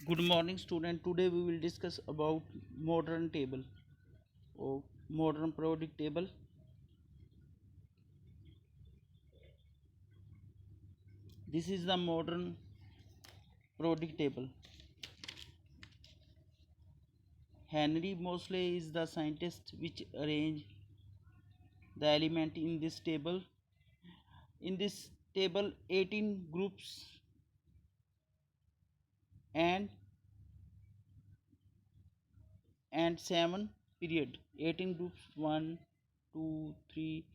Good morning, student. Today we will discuss about modern table or modern periodic table. This is the modern periodic table. Henry Moseley is the scientist which arranged the element in this table. In this table, 18 groups and 7 period. 18 groups 1, 2, 3,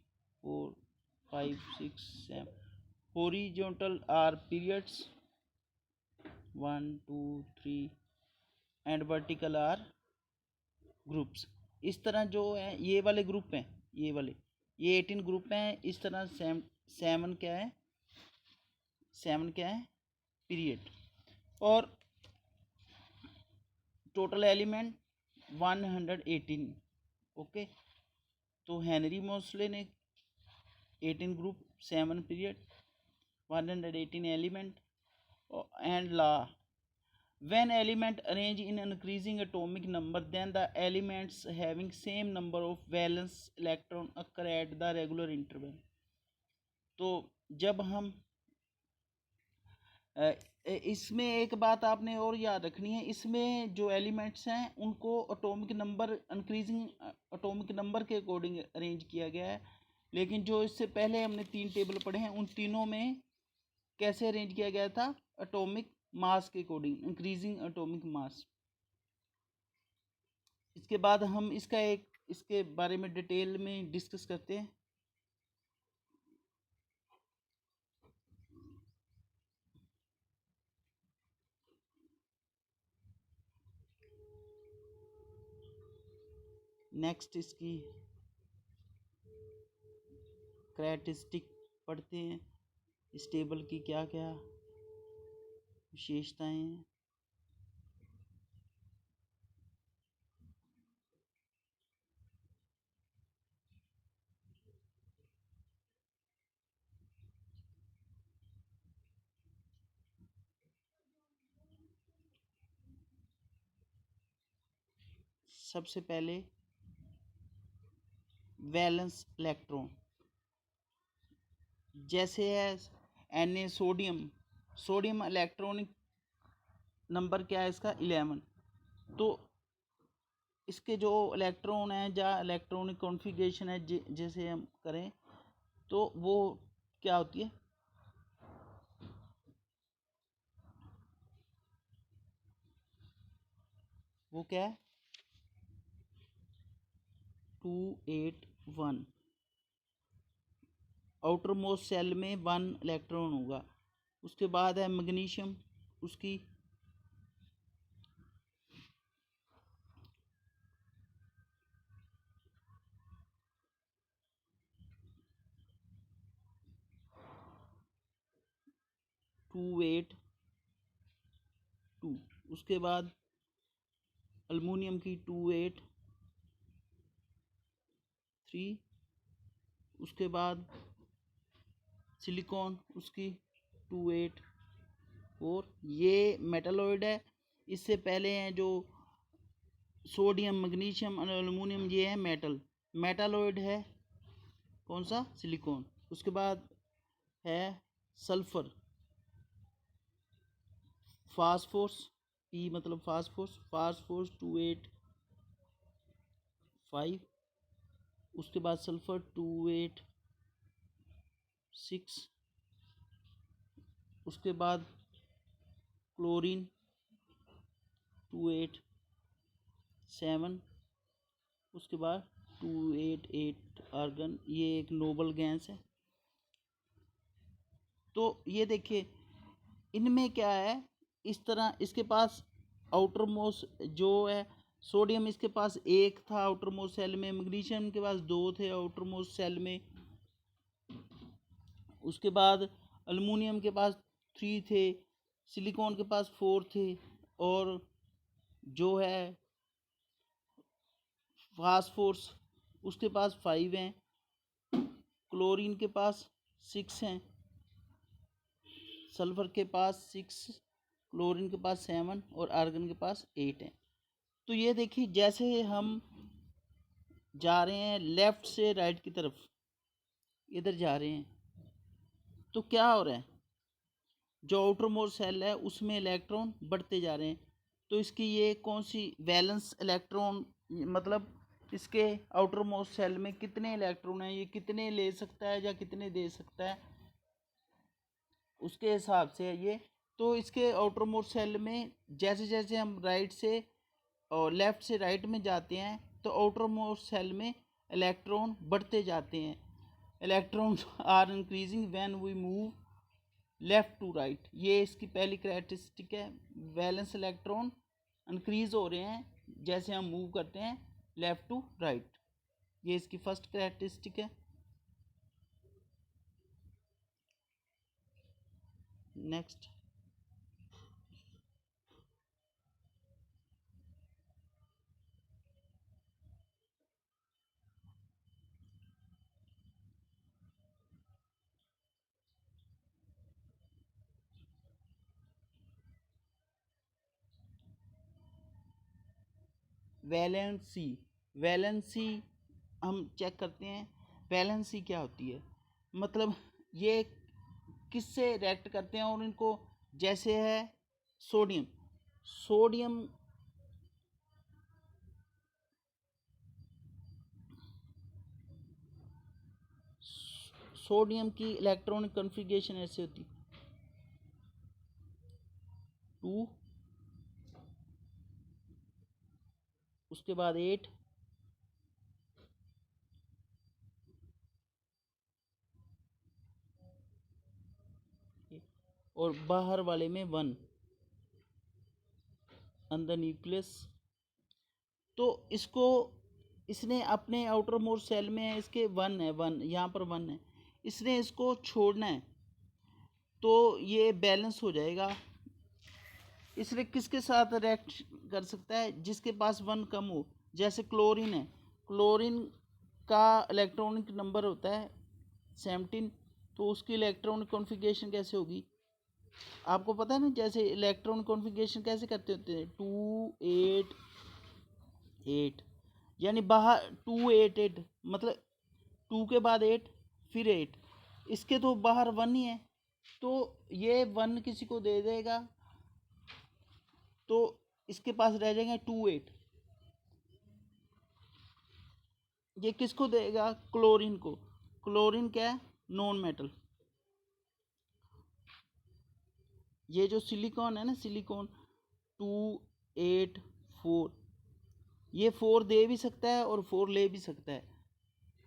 4, 5, 6, 7. Horizontal are periods 1, 2, 3 and vertical are groups. इस तरह जो है ये वाले group हैं, ये 18 group हैं। इस तरह सेवन क्या है पीरियड। और टोटल एलिमेंट 118। ओके, तो हेनरी मोस्ले ने 18 group 7 period 118 element and law. When element arrange in increasing atomic number, then the elements having same number of valence electron occur at the regular interval. तो जब हम इसमें एक बात आपने और याद रखनी है, इसमें जो एलिमेंट्स हैं उनको atomic number increasing atomic number के अकॉर्डिंग अरेंज किया गया है। लेकिन जो इससे पहले हमने 3 टेबल पढ़े हैं उन तीनों में कैसे अरेंज किया गया था? एटॉमिक मास के अकॉर्डिंग, इंक्रीजिंग एटॉमिक मास। इसके बाद हम इसके बारे में डिटेल में डिस्कस करते हैं। नेक्स्ट इसकी कैरेक्टरिस्टिक पढ़ते हैं, इस टेबल की क्या क्या विशेषताएं हैं। सबसे पहले वैलेंस इलेक्ट्रॉन, जैसे है Na सोडियम इलेक्ट्रॉनिक नंबर क्या है इसका? 11। तो इसके जो इलेक्ट्रॉन है या इलेक्ट्रॉनिक कॉन्फ़िगरेशन है जैसे हम करें तो वो क्या होती है? वो क्या है? 281। आउटर मोस्ट सेल में 1 इलेक्ट्रॉन होगा। उसके बाद है मैग्नीशियम, उसकी 282। उसके बाद अल्युमिनियम की 283। उसके बाद सिलिकॉन उसकी 284। ये मेटलॉइड है। इससे पहले हैं जो सोडियम, मैग्नीशियम और अल्युमिनियम, ये है मेटलॉइड है कौन सा? सिलिकॉन। उसके बाद है सल्फर, फास्फोरस, पी मतलब फास्फोरस 285। उसके बाद सल्फर 286। उसके बाद क्लोरीन 287। उसके बाद 288 आर्गन, ये एक नोबल गैस है। तो ये देखिए इनमें क्या है, इस तरह इसके पास आउटर मोस्ट जो है सोडियम, इसके पास 1 था आउटर मोस्ट सेल में, मैग्नीशियम के पास 2 थे आउटर मोस्ट सेल में। उसके बाद अल्युमिनियम के पास 3 थे, सिलिकॉन के पास 4 थे, और जो है फास्फोरस उसके पास 5 हैं, क्लोरीन के पास 6 हैं, सल्फर के पास 6, क्लोरीन के पास 7 और आर्गन के पास 8 है। तो ये देखिए जैसे हम जा रहे हैं लेफ्ट से राइट की तरफ, इधर जा रहे हैं, तो क्या हो रहा है, जो आउटर मोस्ट सेल है उसमें इलेक्ट्रॉन बढ़ते जा रहे हैं। तो इसकी ये कौन सी वैलेंस इलेक्ट्रॉन, मतलब इसके आउटर मोस्ट सेल में कितने इलेक्ट्रॉन हैं, ये कितने ले सकता है या कितने दे सकता है, उसके हिसाब से है ये। तो इसके आउटर मोस्ट सेल में जैसे जैसे हम राइट से और लेफ्ट से राइट में जाते हैं तो आउटर मोस्ट सेल में इलेक्ट्रॉन बढ़ते जाते हैं। Electrons are increasing when we move left to right, ये इसकी पहली कैरेक्टरिस्टिक है। वैलेंस इलेक्ट्रॉन इंक्रीज हो रहे हैं जैसे हम मूव करते हैं लेफ्ट टू राइट, ये इसकी फर्स्ट कैरेक्टरिस्टिक है। Next, valency. वैलेंसी हम चेक करते हैं, वैलेंसी क्या होती है, मतलब ये किससे रिएक्ट करते हैं और इनको, जैसे है सोडियम, सोडियम सोडियम की इलेक्ट्रॉनिक कॉन्फ़िगरेशन ऐसे होती है 2, उसके बाद 8, और बाहर वाले में 1 अंदर न्यूक्लियस। तो इसको इसने अपने आउटर मोस्ट सेल में है, इसके 1 है, 1 यहाँ पर 1 है, इसने इसको छोड़ना है तो ये बैलेंस हो जाएगा। इसलिए किसके साथ रिएक्ट कर सकता है, जिसके पास 1 कम हो, जैसे क्लोरीन है, क्लोरीन का इलेक्ट्रॉनिक नंबर होता है 17, तो उसकी इलेक्ट्रॉनिक कॉन्फ़िगरेशन कैसे होगी आपको पता है ना, जैसे इलेक्ट्रॉन कॉन्फ़िगरेशन कैसे करते होते हैं 2 8 8, यानी बाहर 2 8 8, मतलब 2 के बाद 8 फिर 8, इसके तो बाहर 1 ही है, तो ये 1 किसी को दे देगा तो इसके पास रह जाएंगे 2 8, ये किसको देगा, क्लोरीन को। क्लोरीन क्या है, नॉन मेटल। ये जो सिलिकॉन है ना, सिलिकॉन 2 8 4, ये 4 दे भी सकता है और 4 ले भी सकता है,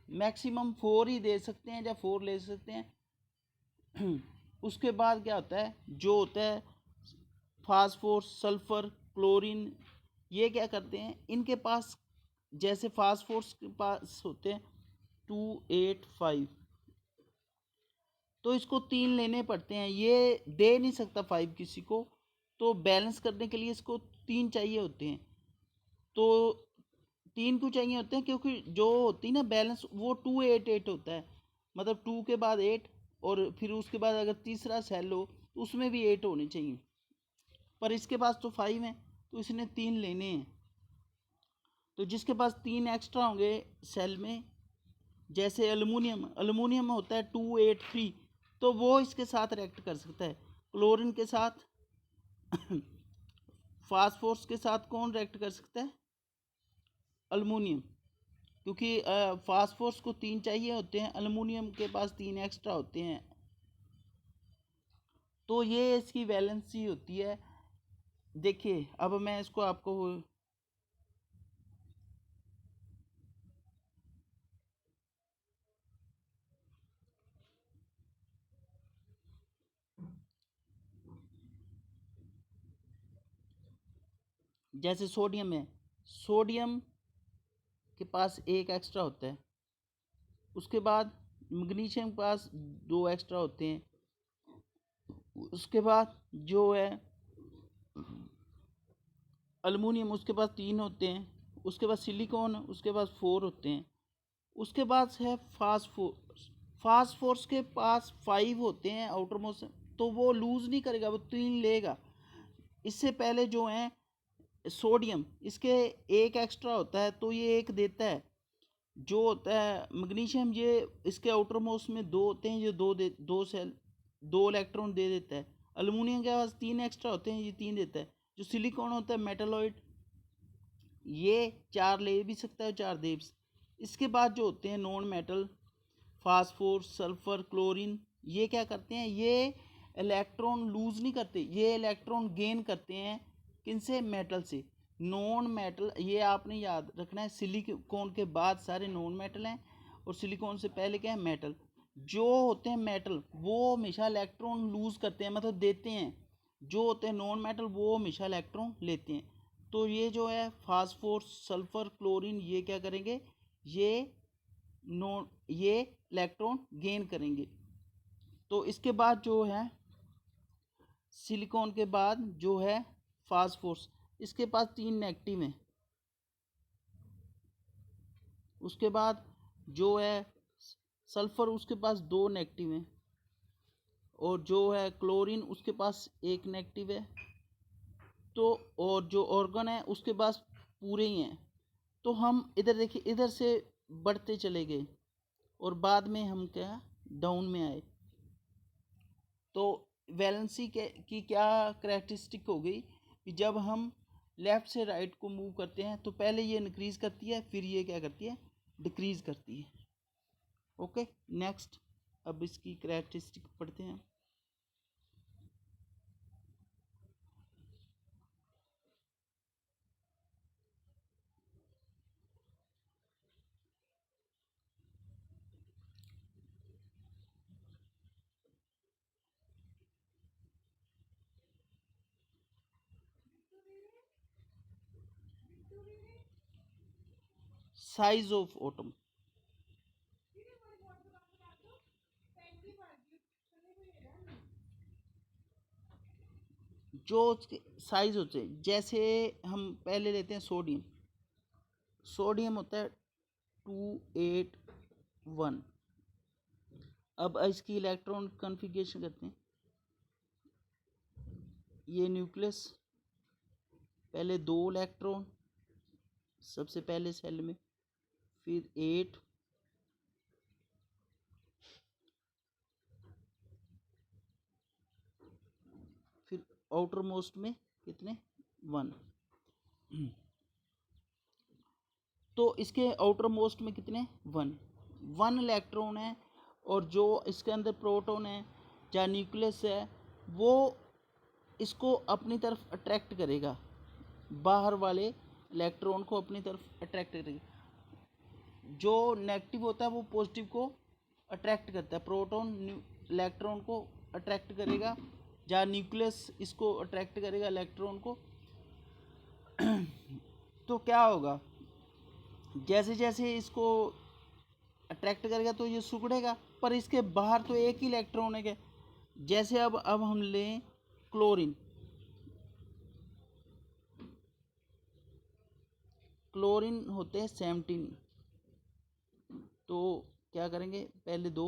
मैक्सिमम 4 ही दे सकते हैं या 4 ले सकते हैं। उसके बाद क्या होता है, जो होता है फास्फोरस, सल्फर, क्लोरीन, ये क्या करते हैं, इनके पास जैसे फास्फोरस के पास होते हैं 2 8 5, तो इसको 3 लेने पड़ते हैं, ये दे नहीं सकता 5 किसी को, तो बैलेंस करने के लिए इसको 3 चाहिए होते हैं। तो 3 क्यों चाहिए होते हैं, क्योंकि जो होती है ना बैलेंस, वो 2 8 8 होता है, मतलब 2 के बाद 8, और फिर उसके बाद अगर तीसरा सेल हो तो उसमें भी 8 होने चाहिए, पर इसके पास तो 5 है तो इसने 3 लेने हैं। तो जिसके पास 3 एक्स्ट्रा होंगे सेल में, जैसे एलुमिनियम, एलुमिनियम होता है 2 8 3, तो वो इसके साथ रिएक्ट कर सकता है, क्लोरीन के साथ। फास्फोरस के साथ कौन रिएक्ट कर सकता है, एलुमिनियम, क्योंकि फास्फोरस को 3 चाहिए होते हैं, एलुमिनियम के पास 3 एक्स्ट्रा होते हैं, तो ये इसकी वैलेंसी होती है। देखिए अब मैं इसको आपको, जैसे सोडियम है, सोडियम के पास 1 एक्स्ट्रा होता है, उसके बाद मैग्नीशियम के पास 2 एक्स्ट्रा होते हैं, उसके बाद जो है एलुमिनियम, उसके पास 3 होते हैं, उसके बाद सिलिकॉन, उसके पास 4 होते हैं, उसके बाद है फास्फोरस, फास्फोरस के पास 5 होते हैं आउटर मोस्ट, तो वो लूज़ नहीं करेगा, वो 3 लेगा, इससे पहले जो है सोडियम, इसके एक एक्स्ट्रा होता है तो ये एक देता है। जो होता है मैग्नीशियम, ये इसके आउटर मोस्ट में दो होते हैं, ये दो सेल, दो इलेक्ट्रॉन दे देता है। अल्युमिनियम के पास तीन एक्स्ट्रा होते हैं, ये तीन देता है। जो सिलिकॉन होता है मेटालॉइड, ये चार ले भी सकता है, चार दे। इसके बाद जो होते हैं non metal, phosphorus, sulphur, chlorine, ये क्या करते हैं, ये इलेक्ट्रॉन लूज नहीं करते, ये इलेक्ट्रॉन गेन करते हैं। किनसे? मेटल से। नॉन मेटल, ये आपने याद रखना है, सिलिकॉन के बाद सारे नॉन मेटल हैं और सिलिकॉन से पहले क्या है? मेटल। जो होते हैं मेटल वो हमेशा इलेक्ट्रॉन लूज करते हैं, मतलब देते हैं। जो होते हैं नॉन मेटल वो हमेशा इलेक्ट्रॉन लेते हैं। तो ये जो है फास्फोरस, सल्फर, क्लोरीन, ये क्या करेंगे? ये इलेक्ट्रॉन गेन करेंगे। तो इसके बाद जो है सिलिकॉन के बाद जो है फास्फोरस, इसके पास तीन नेगेटिव हैं। उसके बाद जो है सल्फर, उसके पास दो नेगेटिव हैं। और जो है क्लोरीन, उसके पास एक नेगेटिव है। तो और जो ऑर्गन है उसके पास पूरे ही हैं। तो हम इधर देखिए, इधर से बढ़ते चले गए और बाद में हम क्या डाउन में आए। तो वैलेंसी की क्या करैक्टरिस्टिक हो गई कि जब हम लेफ़्ट से राइट को मूव करते हैं तो पहले ये इंक्रीज करती है, फिर ये क्या करती है? डिक्रीज करती है। ओके, नेक्स्ट, अब इसकी करैक्टरिस्टिक पढ़ते हैं। साइज ऑफ एटम, जो उसके साइज होते हैं, जैसे हम पहले लेते हैं सोडियम। सोडियम होता है 281। अब इसकी इलेक्ट्रॉन कन्फिगरेशन करते हैं। ये न्यूक्लियस, पहले दो इलेक्ट्रॉन सबसे पहले सेल में, फिर 8, फिर आउटर मोस्ट में कितने? 1। तो इसके आउटर मोस्ट में कितने? 1 इलेक्ट्रॉन है। और जो इसके अंदर प्रोटॉन है या न्यूक्लियस है, वो इसको अपनी तरफ अट्रैक्ट करेगा, बाहर वाले इलेक्ट्रॉन को अपनी तरफ अट्रैक्ट करेगा। जो नेगेटिव होता है वो पॉजिटिव को अट्रैक्ट करता है, प्रोटॉन इलेक्ट्रॉन को अट्रैक्ट करेगा, या न्यूक्लियस इसको अट्रैक्ट करेगा इलेक्ट्रॉन को। तो क्या होगा? जैसे जैसे इसको अट्रैक्ट करेगा तो ये सिकुड़ेगा, पर इसके बाहर तो एक ही इलेक्ट्रॉन है। जैसे अब हम लें क्लोरीन। क्लोरीन होते हैं 17। तो क्या करेंगे? पहले दो,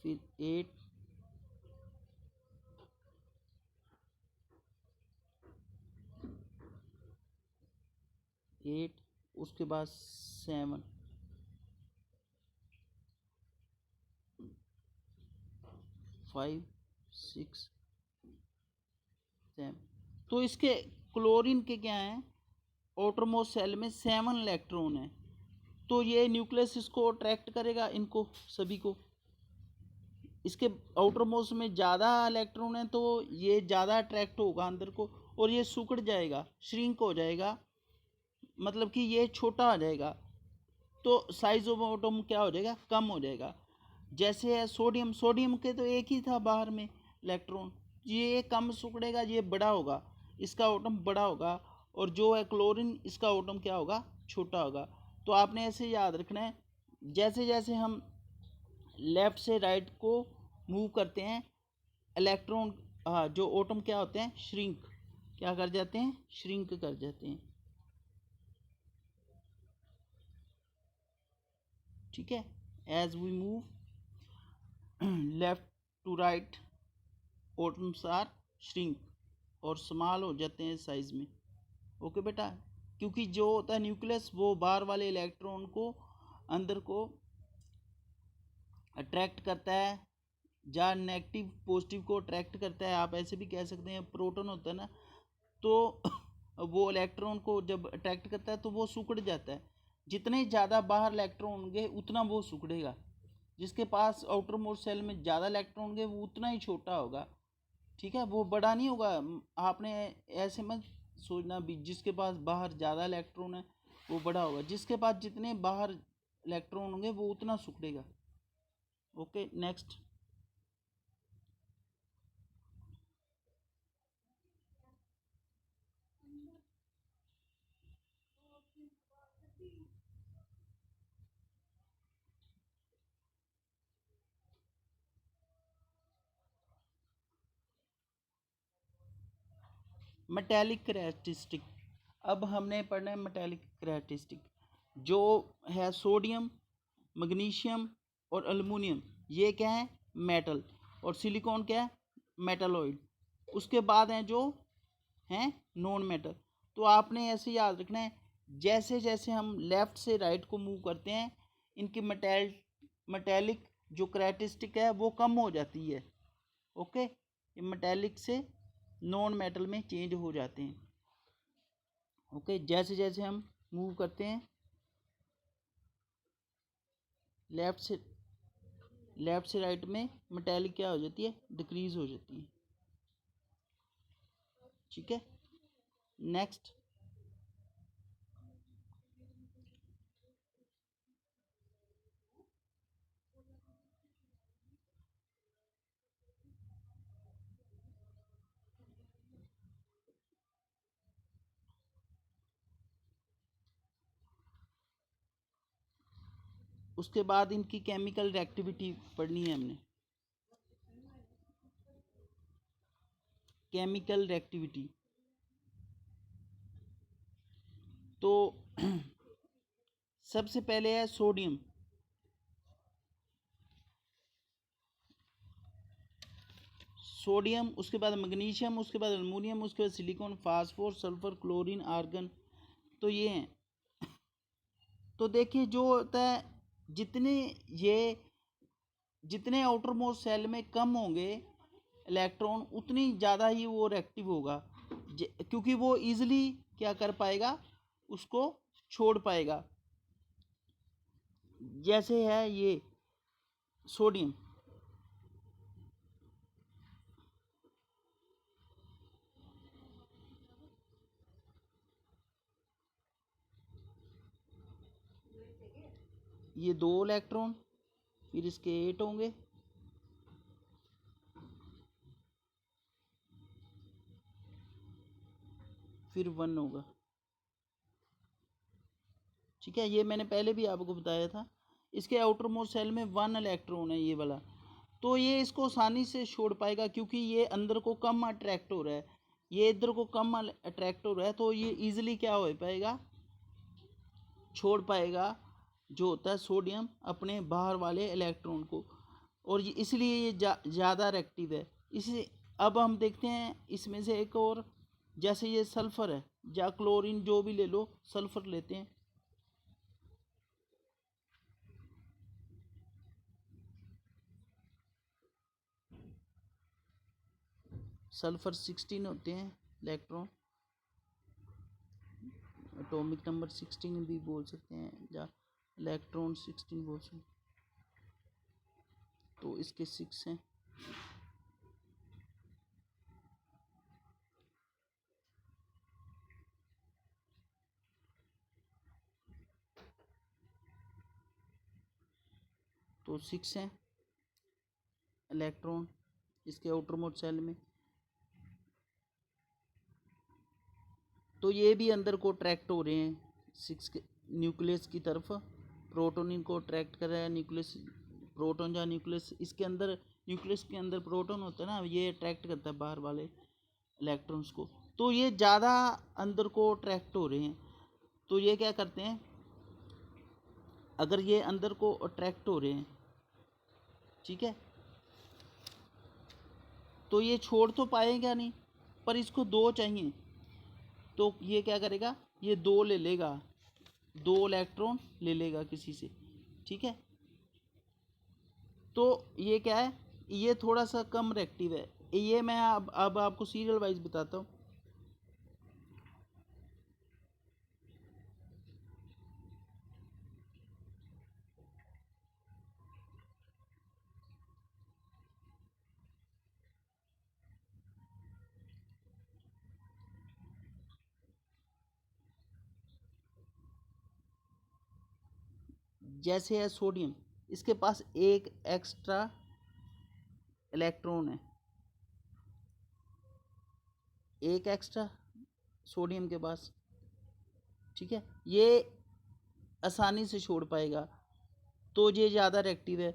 फिर 8, 8, उसके बाद 7, 5, 6, 7। तो इसके क्लोरीन के क्या हैं? आउटरमोस्ट सेल में 7 इलेक्ट्रॉन है। तो ये न्यूक्लियस इसको अट्रैक्ट करेगा, इनको सभी को। इसके आउटर मोस्ट में ज़्यादा इलेक्ट्रॉन है तो ये ज़्यादा अट्रैक्ट होगा अंदर को, और ये सिकुड़ जाएगा, श्रिंक हो जाएगा, मतलब कि ये छोटा आ जाएगा। तो साइज ऑफ एटम क्या हो जाएगा? कम हो जाएगा। जैसे है सोडियम, सोडियम के तो एक ही था बाहर में इलेक्ट्रॉन, ये कम सिकुड़ेगा, ये बड़ा होगा, इसका एटम बड़ा होगा। और जो है क्लोरीन, इसका एटम क्या होगा? छोटा होगा। तो आपने ऐसे याद रखना है, जैसे जैसे हम लेफ़्ट से राइट को मूव करते हैं, इलेक्ट्रॉन, जो एटम क्या होते हैं? श्रिंक, क्या कर जाते हैं? श्रिंक कर जाते हैं। ठीक है, as we move left to right, atoms are shrink और स्मॉल हो जाते हैं साइज में। ओके बेटा, क्योंकि जो होता है न्यूक्लियस वो बाहर वाले इलेक्ट्रॉन को अंदर को अट्रैक्ट करता है, जहाँ नेगेटिव पॉजिटिव को अट्रैक्ट करता है। आप ऐसे भी कह सकते हैं, प्रोटॉन होता है ना, तो वो इलेक्ट्रॉन को जब अट्रैक्ट करता है तो वो सिकुड़ जाता है। जितने ज़्यादा बाहर इलेक्ट्रॉन होंगे उतना वो सिकुड़ेगा। जिसके पास आउटर मोस्ट सेल में ज़्यादा इलेक्ट्रॉन होंगे वो उतना ही छोटा होगा, ठीक है, वो बड़ा नहीं होगा। आपने ऐसे मत सोचना भी जिसके पास बाहर ज़्यादा इलेक्ट्रॉन है वो बड़ा होगा। जिसके पास जितने बाहर इलेक्ट्रॉन होंगे वो उतना सिकुड़ेगा। Okay, next. Metallic characteristic. अब हमने पढ़ना है मेटेलिक करैक्टरिस्टिक। जो है सोडियम, मैग्नीशियम और एल्युमिनियम, ये क्या है, मेटल। और सिलिकॉन क्या है, मेटलॉइड। उसके बाद हैं जो हैं नॉन मेटल। तो आपने ऐसे याद रखना है, जैसे जैसे हम लेफ़्ट से राइट को मूव करते हैं इनकी मेटेलिक जो करैक्टरिस्टिक है वो कम हो जाती है। ओके, ये मेटेलिक से नॉन मेटल में चेंज हो जाते हैं। ओके, जैसे जैसे हम मूव करते हैं लेफ़्ट से राइट में, मेटेलिक क्या हो जाती है, डिक्रीज हो जाती है। ठीक है, नेक्स्ट। उसके बाद इनकी केमिकल रिएक्टिविटी पढ़नी है हमने। केमिकल रिएक्टिविटी तो सबसे पहले है सोडियम। सोडियम, उसके बाद मैग्नीशियम, उसके बाद एल्युमिनियम, उसके बाद silicon, phosphor, sulphur, chlorine, argon. तो ये हैं। तो देखिए जो होता है, जितने ये जितने आउटर मोस्ट सेल में कम होंगे इलेक्ट्रॉन उतनी ज़्यादा ही वो रिएक्टिव होगा, क्योंकि वो इजीली क्या कर पाएगा, उसको छोड़ पाएगा। जैसे है ये सोडियम, ये 2 इलेक्ट्रॉन, फिर इसके 8 होंगे, फिर 1 होगा। ठीक है, ये मैंने पहले भी आपको बताया था। इसके आउटर मोस्ट सेल में 1 इलेक्ट्रॉन है ये वाला, तो ये इसको आसानी से छोड़ पाएगा क्योंकि ये अंदर को कम अट्रैक्ट हो रहा है, ये इधर को कम अट्रैक्ट हो रहा है, तो ये इजीली क्या हो पाएगा, छोड़ पाएगा जो होता है सोडियम अपने बाहर वाले इलेक्ट्रॉन को, और ये इसलिए ये ज़्यादा रिएक्टिव है। इसी अब हम देखते हैं इसमें से एक और, जैसे ये सल्फ़र है या क्लोरीन, जो भी ले लो, सल्फ़र लेते हैं। सल्फ़र 16 होते हैं इलेक्ट्रॉन, एटॉमिक नंबर 16 भी बोल सकते हैं या इलेक्ट्रॉन 16 बोल सकते हैं। तो इसके 6 हैं। तो 6 हैं इलेक्ट्रॉन इसके आउटर मोस्ट सेल में। तो ये भी अंदर को अट्रैक्ट हो रहे हैं 6 के न्यूक्लियस की तरफ। प्रोटॉन इनको अट्रैक्ट कर रहा है, न्यूक्लियस, प्रोटॉन या न्यूक्लियस, इसके अंदर न्यूक्लियस के अंदर प्रोटॉन होता है ना, ये अट्रैक्ट करता है बाहर वाले इलेक्ट्रॉन्स को। तो ये ज़्यादा अंदर को अट्रैक्ट हो रहे हैं, तो ये क्या करते हैं, अगर ये अंदर को अट्रैक्ट हो रहे हैं, ठीक है, तो ये छोड़ तो पाएगा नहीं, पर इसको 2 चाहिए, तो ये क्या करेगा, ये 2 ले लेगा, 2 इलेक्ट्रॉन ले लेगा किसी से, ठीक है। तो ये क्या है, ये थोड़ा सा कम रिएक्टिव है। ये मैं अब आपको सीरियल वाइज बताता हूँ। जैसे है सोडियम, इसके पास एक एक्स्ट्रा इलेक्ट्रॉन है, एक एक्स्ट्रा सोडियम के पास, ठीक है। ये आसानी से छोड़ पाएगा, तो ये ज़्यादा रिएक्टिव है।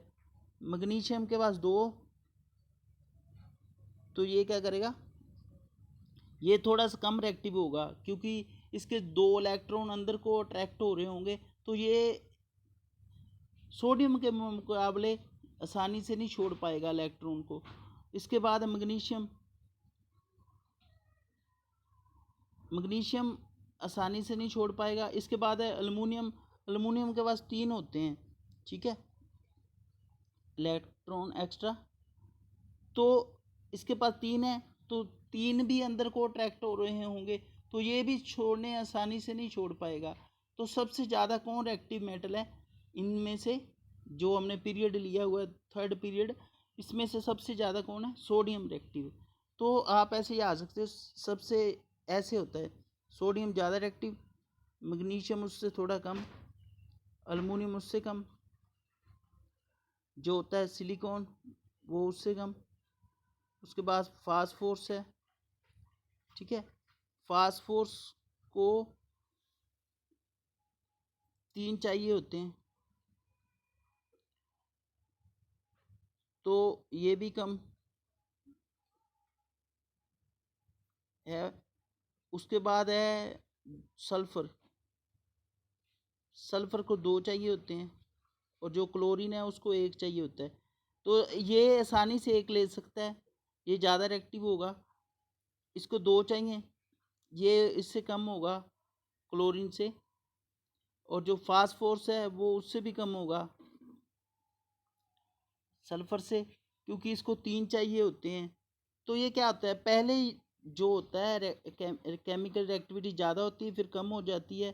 मैग्नीशियम के पास 2, तो ये क्या करेगा, ये थोड़ा सा कम रिएक्टिव होगा, क्योंकि इसके 2 इलेक्ट्रॉन अंदर को अट्रैक्ट हो रहे होंगे, तो ये सोडियम के मुकाबले आसानी से नहीं छोड़ पाएगा इलेक्ट्रॉन को। इसके बाद है मैग्नीशियम, मैग्नीशियम आसानी से नहीं छोड़ पाएगा। इसके बाद है एल्युमिनियम, एल्युमिनियम के पास 3 होते हैं, ठीक है, इलेक्ट्रॉन एक्स्ट्रा, तो इसके पास 3 है, तो 3 भी अंदर को अट्रैक्ट हो रहे होंगे, तो ये भी छोड़ने आसानी से नहीं छोड़ पाएगा। तो सबसे ज़्यादा कौन रिएक्टिव मेटल है इनमें से, जो हमने पीरियड लिया हुआ है 3rd पीरियड, इसमें से सबसे ज़्यादा कौन है, सोडियम रिएक्टिव। तो आप ऐसे याद सकते हो, सबसे ऐसे होता है, सोडियम ज़्यादा रिएक्टिव, मैग्नीशियम उससे थोड़ा कम, एल्युमिनियम उससे कम, जो होता है सिलिकॉन वो उससे कम। उसके बाद फास्फोरस है, ठीक है, फास्फोरस को 3 चाहिए होते हैं, तो ये भी कम है। उसके बाद है सल्फर, सल्फर को 2 चाहिए होते हैं, और जो क्लोरीन है उसको 1 चाहिए होता है, तो ये आसानी से 1 ले सकता है, ये ज़्यादा रिएक्टिव होगा। इसको 2 चाहिए, ये इससे कम होगा क्लोरीन से, और जो फास्फोरस है वो उससे भी कम होगा सल्फर से, क्योंकि इसको 3 चाहिए होते हैं। तो ये क्या होता है, पहले ही जो होता है केमिकल रिएक्टिविटी ज़्यादा होती है, फिर कम हो जाती है,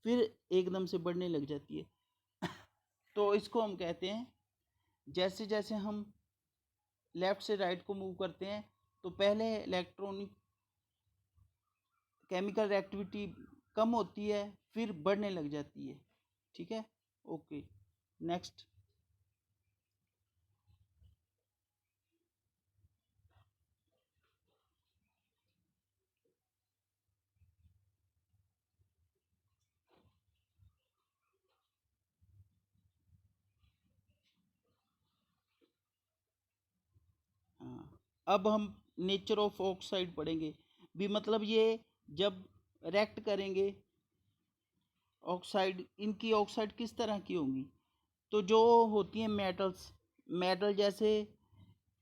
फिर एकदम से बढ़ने लग जाती है। तो इसको हम कहते हैं, जैसे जैसे हम लेफ़्ट से राइट को मूव करते हैं, तो पहले इलेक्ट्रॉनिक केमिकल रिएक्टिविटी कम होती है, फिर बढ़ने लग जाती है, ठीक है। Okay, next. हाँ, अब हम नेचर ऑफ ऑक्साइड पढ़ेंगे भी, मतलब ये जब रिएक्ट करेंगे ऑक्साइड, इनकी ऑक्साइड किस तरह की होंगी। तो जो होती हैं मेटल्स, मेटल जैसे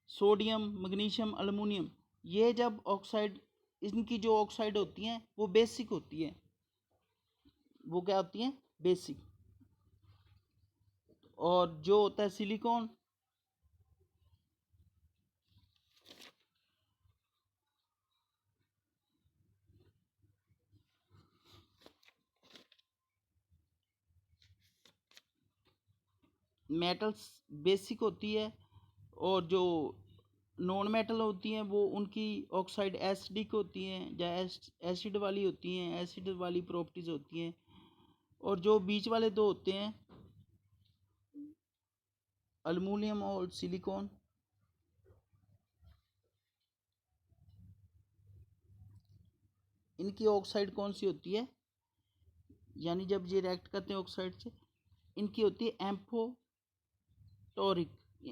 सोडियम, मैग्नीशियम, एल्युमिनियम, ये जब ऑक्साइड, इनकी जो ऑक्साइड होती हैं वो बेसिक होती है, वो क्या होती हैं, बेसिक। और जो होता है सिलिकॉन, मेटल्स बेसिक होती है, और जो नॉन मेटल होती हैं वो उनकी ऑक्साइड एसिडिक होती हैं, या एसिड वाली होती हैं, एसिड वाली प्रॉपर्टीज होती हैं। और जो बीच वाले 2 होते हैं, एल्युमिनियम और सिलिकॉन, इनकी ऑक्साइड कौन सी होती है, यानी जब ये रिएक्ट करते हैं ऑक्साइड से, इनकी होती है एम्फोटोरिक।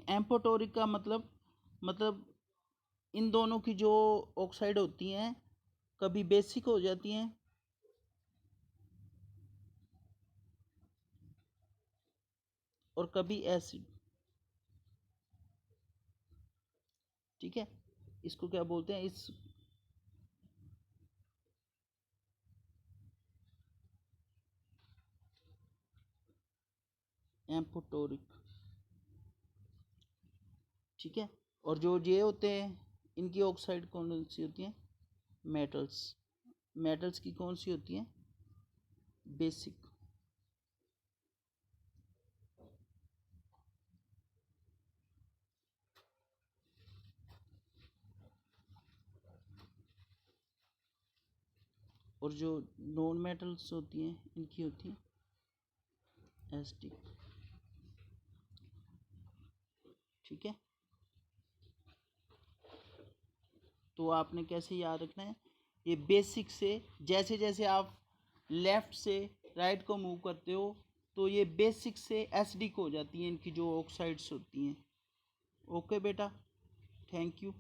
एम्फोटोरिक का मतलब इन दोनों की जो ऑक्साइड होती हैं कभी बेसिक हो जाती हैं और कभी एसिड, ठीक है। इसको क्या बोलते हैं, इस एम्फोटोरिक, ठीक है। और जो ये होते हैं इनकी ऑक्साइड कौन सी होती हैं, मेटल्स, मेटल्स की कौन सी होती हैं, बेसिक। और जो नॉन मेटल्स होती हैं इनकी होती है एसिडिक, ठीक है। तो आपने कैसे याद रखना है, ये बेसिक से जैसे जैसे आप लेफ़्ट से राइट को मूव करते हो तो ये बेसिक से एसिडिक हो जाती हैं इनकी जो ऑक्साइड्स होती हैं। ओके बेटा, थैंक यू।